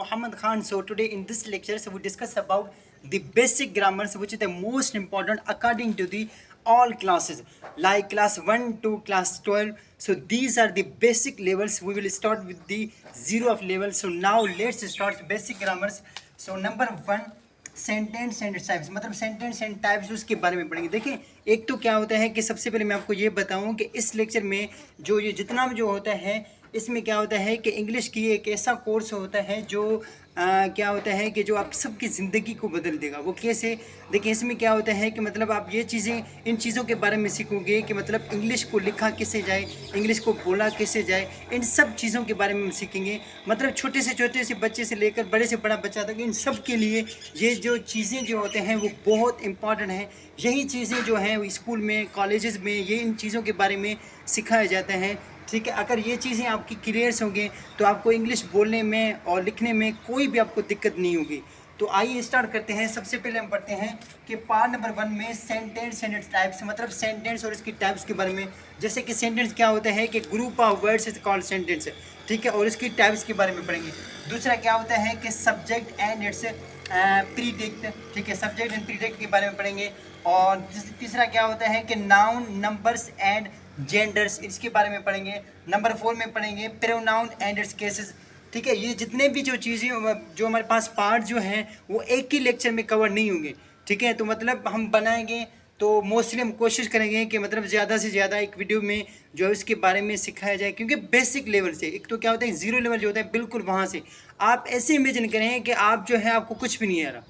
Muhammad Khan. So today in this lecture, so we discuss about the basic grammars, which is the most important according to the all classes, like class 1 to class 12. So these are the basic levels. We will start with the zero of level. So now let's start basic grammars. So number 1, sentence and types, मतलब sentence and types उसके बारे में पढ़ेंगे। देखिए, एक तो क्या होता है कि सबसे पहले मैं आपको ये बताऊं कि इस लेक्चर में जो ये जितना भी जो होता है, इसमें क्या होता है कि इंग्लिश की एक ऐसा कोर्स होता है जो क्या होता है कि जो आप सबकी ज़िंदगी को बदल देगा। वो कैसे? देखिए, इसमें क्या होता है कि मतलब आप ये चीज़ें, इन चीज़ों के बारे में सीखोगे कि मतलब इंग्लिश को लिखा कैसे जाए, इंग्लिश को बोला कैसे जाए, इन सब चीज़ों के बारे में हम सीखेंगे। मतलब छोटे से बच्चे से लेकर बड़े से बड़ा बच्चा तक, इन सब के लिए ये जो चीज़ें जो होते हैं वो बहुत इंपॉर्टेंट हैं। यही चीज़ें जो हैं स्कूल में, कॉलेजेस में, ये इन चीज़ों के बारे में सिखाया जाता है। ठीक है, अगर ये चीज़ें आपकी क्लियर्स होंगे तो आपको इंग्लिश बोलने में और लिखने में कोई भी आपको दिक्कत नहीं होगी। तो आइए स्टार्ट करते हैं। सबसे पहले हम पढ़ते हैं कि पार्ट नंबर 1 में सेंटेंस एंड इट्स टाइप्स, मतलब सेंटेंस और इसकी टाइप्स के बारे में। जैसे कि सेंटेंस क्या होता है कि group of words is called sentence, ठीक है, और इसकी टाइप्स के बारे में पढ़ेंगे। दूसरा क्या होता है कि सब्जेक्ट एंड इट्स प्रीडिक्ट, ठीक है, सब्जेक्ट एंड प्रीडिक्ट के बारे में पढ़ेंगे। और तीसरा क्या होता है कि नाउन, नंबर्स एंड जेंडर्स, इसके बारे में पढ़ेंगे। नंबर 4 में पढ़ेंगे प्रोनाउन एंड इट्स केसेस, ठीक है। ये जितने भी जो चीज़ें जो हमारे पास पार्ट जो हैं वो एक ही लेक्चर में कवर नहीं होंगे, ठीक है। तो मतलब हम बनाएंगे तो मोस्टली हम कोशिश करेंगे कि मतलब ज़्यादा से ज़्यादा एक वीडियो में जो है उसके बारे में सिखाया जाए, क्योंकि बेसिक लेवल से, एक तो क्या होता है ज़ीरो लेवल जो होता है बिल्कुल वहाँ से आप ऐसे इमेजिन करें कि आप जो है आपको कुछ भी नहीं आ रहा,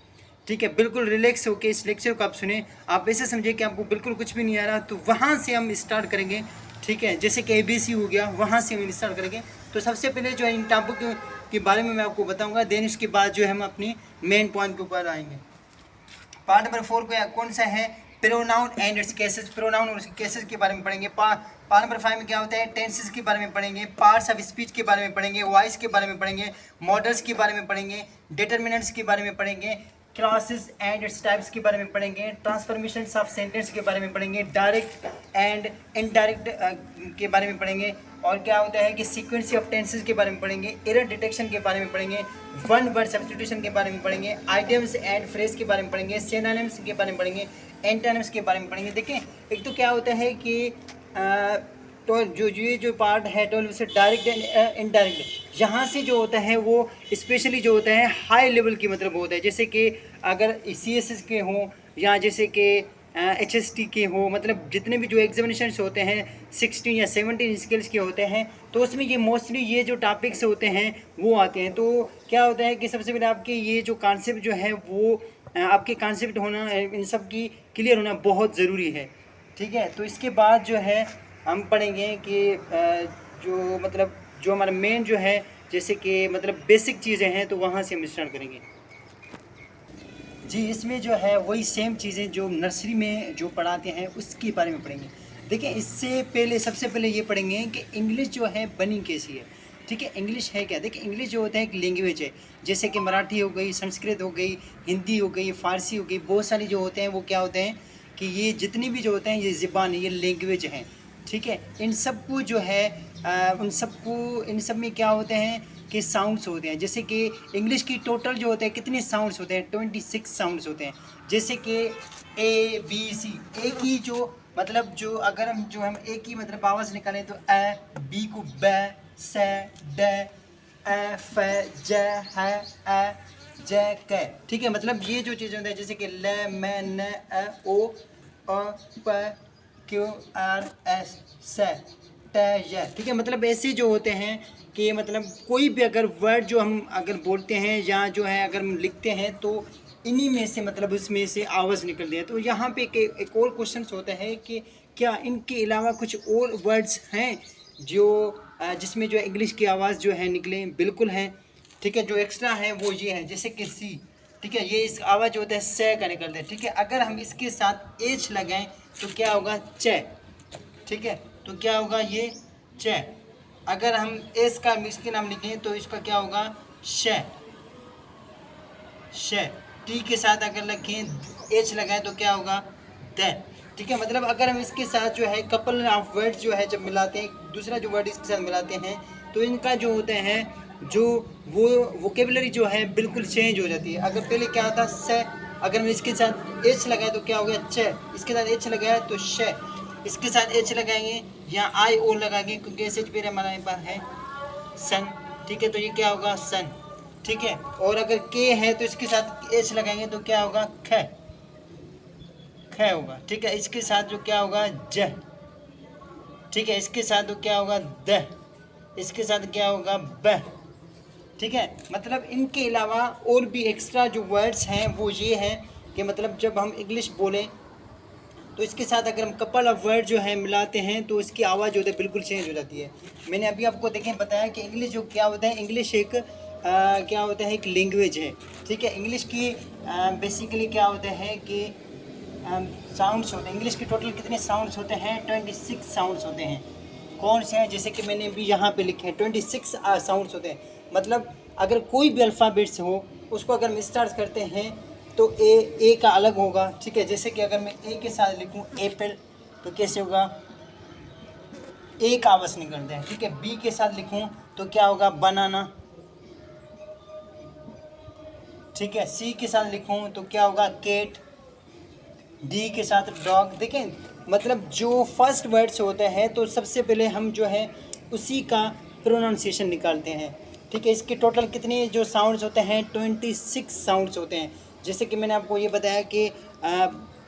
ठीक है, बिल्कुल रिलैक्स होकर इस लेक्चर को आप सुने। आप ऐसे समझे कि आपको बिल्कुल कुछ भी नहीं आ रहा, तो वहाँ से हम स्टार्ट करेंगे, ठीक है। जैसे कि ABC हो गया, वहाँ से हम स्टार्ट करेंगे। तो सबसे पहले जो है इन टॉपिक के बारे में मैं आपको बताऊंगा, देन इसके बाद जो है हम अपनी मेन पॉइंट के ऊपर आएंगे। पार्ट नंबर 4 को कौन सा है? Pronoun and it's cases, pronoun और उसके केसेस के बारे में पढ़ेंगे। पार्ट नंबर 5 में क्या होता है? टेंसेस के बारे में पढ़ेंगे, पार्ट्स ऑफ स्पीच के बारे में पढ़ेंगे, वॉइस के बारे में पढ़ेंगे, मॉडल्स के बारे में पढ़ेंगे, डिटर्मिनेंट्स के बारे में पढ़ेंगे, क्लासेस एंड इट्स टाइप्स के बारे में पढ़ेंगे, ट्रांसफॉर्मेशंस ऑफ सेंटेंस के बारे में पढ़ेंगे, डायरेक्ट एंड इनडायरेक्ट के बारे में पढ़ेंगे। और क्या होता है कि सीक्वेंस ऑफ टेंसेस के बारे में पढ़ेंगे, एरर डिटेक्शन के बारे में पढ़ेंगे, वन वर्ड सब्स्टिट्यूशन के बारे में पढ़ेंगे, आइडियम्स एंड फ्रेज के बारे में पढ़ेंगे, सिनोनिम्स के बारे में पढ़ेंगे, एंटोनिम्स के बारे में पढ़ेंगे। देखें, एक तो क्या होता है कि तो जो पार्ट है 12 से डायरेक्ट एंड इनडायरेक्ट, यहाँ से जो होता है वो स्पेशली जो होता है हाई लेवल की मतलब होता है। जैसे कि अगर CSS के हों या जैसे कि HST के हो, मतलब जितने भी जो एग्जामिनेशंस होते हैं 16 या 17 स्किल्स के होते हैं, तो उसमें ये मोस्टली ये जो टॉपिक्स होते हैं वो आते हैं। तो क्या होता है कि सबसे पहले आपके ये जो कॉन्सेप्ट जो है वो आपके कॉन्सेप्ट होना, इन सब की क्लियर होना बहुत ज़रूरी है, ठीक है। तो इसके बाद जो है हम पढ़ेंगे कि जो मतलब जो हमारा मेन जो है, जैसे कि मतलब बेसिक चीज़ें हैं, तो वहाँ से हम स्टार्ट करेंगे जी। इसमें जो है वही सेम चीज़ें जो नर्सरी में जो पढ़ाते हैं उसके बारे में पढ़ेंगे। देखिए, इससे पहले सबसे पहले ये पढ़ेंगे कि इंग्लिश जो है बनी कैसी है, ठीक है। इंग्लिश है क्या? देखिए, इंग्लिश जो होता है एक लैंग्वेज है, जैसे कि मराठी हो गई, संस्कृत हो गई, हिंदी हो गई, फ़ारसी हो गई, बहुत सारी जो होते हैं वो क्या होते हैं कि ये जितनी भी जो होते हैं ये ज़बान है, ये लैंग्वेज हैं, ठीक है। इन सबको जो है इन सब में क्या होते हैं कि साउंड्स होते हैं। जैसे कि इंग्लिश की टोटल जो होते हैं कितने साउंड्स होते हैं? 26 साउंड्स होते हैं। जैसे कि ABC, ए की जो मतलब जो अगर हम ए की मतलब आवाज़ निकालें तो ए, बी को ब, स, ड, फ, ज, ह, अ, ज, क, ठीक है। मतलब ये जो चीज़ें होती हैं जैसे कि ल, म, न, अ, ओ, प, क्यू, आर, एस, स, ट, य, ठीक है। मतलब ऐसे जो होते हैं कि मतलब कोई भी अगर वर्ड जो हम अगर बोलते हैं या जो है अगर हम लिखते हैं तो इन्हीं में से मतलब उसमें से आवाज़ निकलती है। तो यहाँ पे एक और क्वेश्चन होता है कि क्या इनके अलावा कुछ और वर्ड्स हैं जो जिसमें जो इंग्लिश की आवाज़ जो है निकले? बिल्कुल हैं, ठीक है। जो एक्स्ट्रा है वो ये है, जैसे कि सी, ठीक है, ये इस आवाज़ जो होता है स का निकलता है, ठीक है। अगर हम इसके साथ एच लगाएं तो क्या होगा? च, ठीक है। तो क्या होगा? ये च। अगर हम एस का इसके नाम लिखें तो इसका क्या होगा? श, श। टी के साथ अगर लिखें एच लगाएं तो क्या होगा? द, ठीक है। मतलब अगर हम इसके साथ जो है कपल ऑफ वर्ड्स जो है जब मिलाते हैं, दूसरा जो वर्ड इसके साथ मिलाते हैं, तो इनका जो होते हैं जो वो वोकेबलरी जो है बिल्कुल चेंज हो जाती है। अगर पहले क्या था स, अगर मैं इसके साथ एच लगाए तो क्या हो गया च, इसके साथ एच लगाया तो श, इसके साथ एच लगाएंगे, यहाँ आई ओ लगाएंगे क्योंकि एस एच पी हमारे पास है सन, ठीक है, तो ये क्या होगा सन, ठीक है। और अगर के है तो इसके साथ एच लगाएंगे तो क्या होगा ख, ख होगा, ठीक है। इसके साथ जो क्या होगा ज, ठीक है। इसके साथ तो क्या होगा द, इसके साथ क्या होगा ब, ठीक है। मतलब इनके अलावा और भी एक्स्ट्रा जो वर्ड्स हैं वो ये हैं कि मतलब जब हम इंग्लिश बोलें तो इसके साथ अगर हम कपल ऑफ वर्ड जो है मिलाते हैं तो इसकी आवाज़ जो है बिल्कुल चेंज हो जाती है। मैंने अभी आपको देखें बताया कि इंग्लिश जो क्या होता है, इंग्लिश एक क्या होता है, एक लैंग्वेज है, ठीक है। इंग्लिश की बेसिकली क्या होता है कि साउंड्स होते हैं। इंग्लिश के टोटल कितने साउंड्स होते हैं? 26 साउंड्स होते हैं। कौन से हैं? जैसे कि मैंने अभी यहाँ पे लिखे हैं 26 साउंड्स होते हैं। मतलब अगर कोई भी अल्फ़ाबेट्स हो उसको अगर हम स्टार्ट करते हैं तो ए का अलग होगा, ठीक है। जैसे कि अगर मैं ए के साथ लिखूँ एप्पल तो कैसे होगा, ए का आवाज़ निकलता है, ठीक है। बी के साथ लिखूँ तो क्या होगा बनाना, ठीक है। सी के साथ लिखूँ तो क्या होगा कैट, डी के साथ डॉग। देखें मतलब जो फर्स्ट वर्ड्स होते हैं तो सबसे पहले हम जो है उसी का प्रोनाउंसिएशन निकालते हैं, ठीक है। इसके टोटल कितने जो साउंड्स होते हैं 26 साउंड्स होते हैं। जैसे कि मैंने आपको ये बताया कि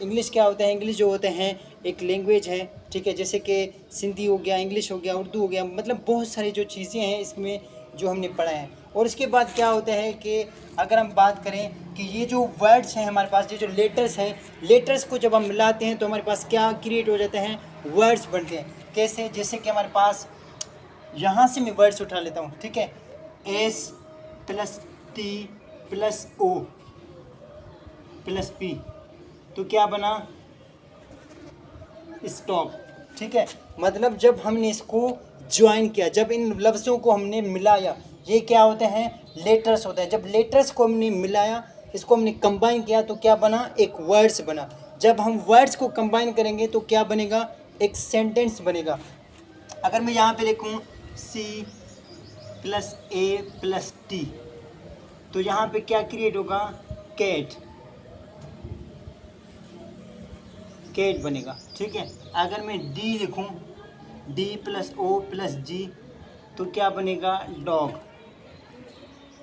इंग्लिश क्या होता है, इंग्लिश जो होते हैं एक लैंग्वेज है, ठीक है। जैसे कि सिंधी हो गया, इंग्लिश हो गया, उर्दू हो गया, मतलब बहुत सारी जो चीज़ें हैं इसमें जो हमने पढ़ा है। और इसके बाद क्या होता है कि अगर हम बात करें कि ये जो वर्ड्स हैं हमारे पास, ये जो लेटर्स हैं, लेटर्स को जब हम मिलाते हैं तो हमारे पास क्या क्रिएट हो जाते हैं, वर्ड्स बनते हैं। कैसे? जैसे कि हमारे पास यहाँ से मैं वर्ड्स उठा लेता हूँ, ठीक है। S plus T plus O plus P तो क्या बना, स्टॉप, ठीक है। मतलब जब हमने इसको ज्वाइन किया, जब इन लफ्ज़ों को हमने मिलाया, ये क्या होते हैं, लेटर्स होते हैं। जब लेटर्स को हमने मिलाया, इसको हमने कंबाइन किया तो क्या बना, एक वर्ड्स बना। जब हम वर्ड्स को कंबाइन करेंगे तो क्या बनेगा, एक सेंटेंस बनेगा। अगर मैं यहाँ पे लिखूँ सी प्लस ए प्लस टी तो यहाँ पे क्या क्रिएट होगा, कैट, कैट बनेगा, ठीक है। अगर मैं डी लिखूं, डी प्लस ओ प्लस जी तो क्या बनेगा, डॉग,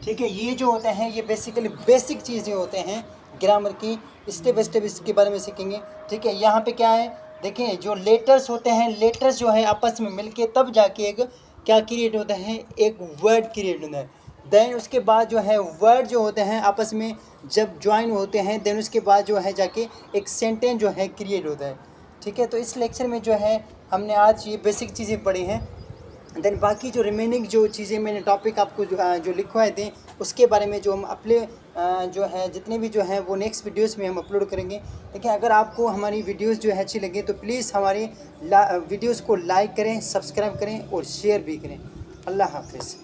ठीक है। ये जो होते हैं ये बेसिकली बेसिक चीज़ें होते हैं ग्रामर की, स्टेप बाय स्टेप इसके बारे में सीखेंगे, ठीक है। यहाँ पे क्या है, देखें जो लेटर्स होते हैं, लेटर्स जो है आपस में मिलके तब जाके एक क्या क्रिएट होता है, एक वर्ड क्रिएट होता है। देन उसके बाद जो है वर्ड जो होते हैं आपस में जब ज्वाइन होते हैं देन उसके बाद जो है जाके एक सेंटेंस जो है क्रिएट होता है, ठीक है। तो इस लेक्चर में जो है हमने आज ये बेसिक चीज़ें पढ़ी हैं। देन बाकी जो रिमेनिंग जो चीज़ें मैंने टॉपिक आपको जो लिखवाए थे उसके बारे में जो हम अपने जो है जितने भी जो हैं वो नेक्स्ट वीडियोस में हम अपलोड करेंगे। देखिए अगर आपको हमारी वीडियोस जो है अच्छी लगे तो प्लीज़ हमारी वीडियोस को लाइक करें, सब्सक्राइब करें और शेयर भी करें। अल्लाह हाफिज़।